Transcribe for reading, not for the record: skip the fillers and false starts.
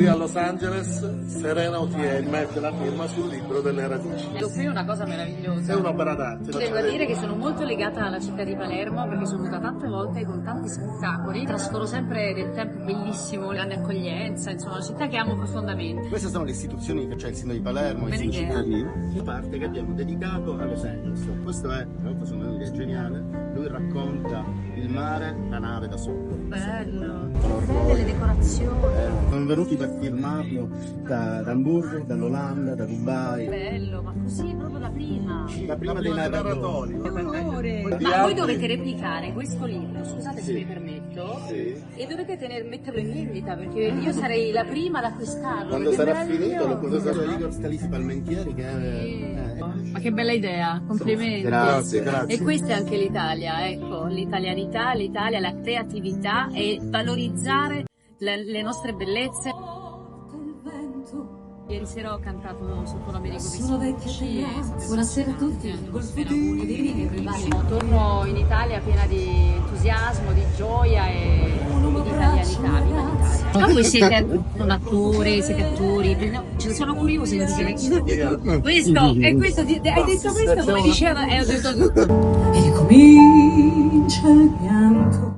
Qui a Los Angeles Serena Autier mette la firma sul libro delle radici. Qui è una cosa meravigliosa. È un'opera d'arte. Devo dire che sono molto legata alla città di Palermo perché sono venuta tante volte con tanti spettacoli, trascorro sempre del tempo bellissimo, grande accoglienza, insomma una città che amo profondamente. Queste sono le istituzioni che c'è il sindaco di Palermo, i suoi cittadini, la parte che abbiamo dedicato a Los Angeles. Questo è, tra l'altro sono è geniale, lui racconta il mare, la nave da sopra. Bello, belle le decorazioni. Sono venuti per firmarlo da Hamburgo, dall'Olanda, da Dubai. Bello, ma così è proprio la prima. La prima dei narratori. Ma voi dovete replicare questo libro, scusate se mi permetto, Sì. e dovete metterlo in vendita perché io sarei la prima ad acquistarlo. Quando perché sarà è finito lo meraviglioso. potete Igor Scalisi Palmentieri che è... Ma che bella idea, complimenti. Grazie, grazie. E questa è anche l'Italia, ecco, l'italianità, l'Italia, la creatività e valorizzare le nostre bellezze. Ieri sera ho cantato sotto l'Americo Vespucci. Buonasera a tutti. Torno in Italia piena di entusiasmo, di gioia e di italianità. Viva l'Italia! Ma voi siete un attore, siete attori, no, sono curiosa di dire questo e questo, hai detto questo come diceva e ho detto tutto. E comincia il pianto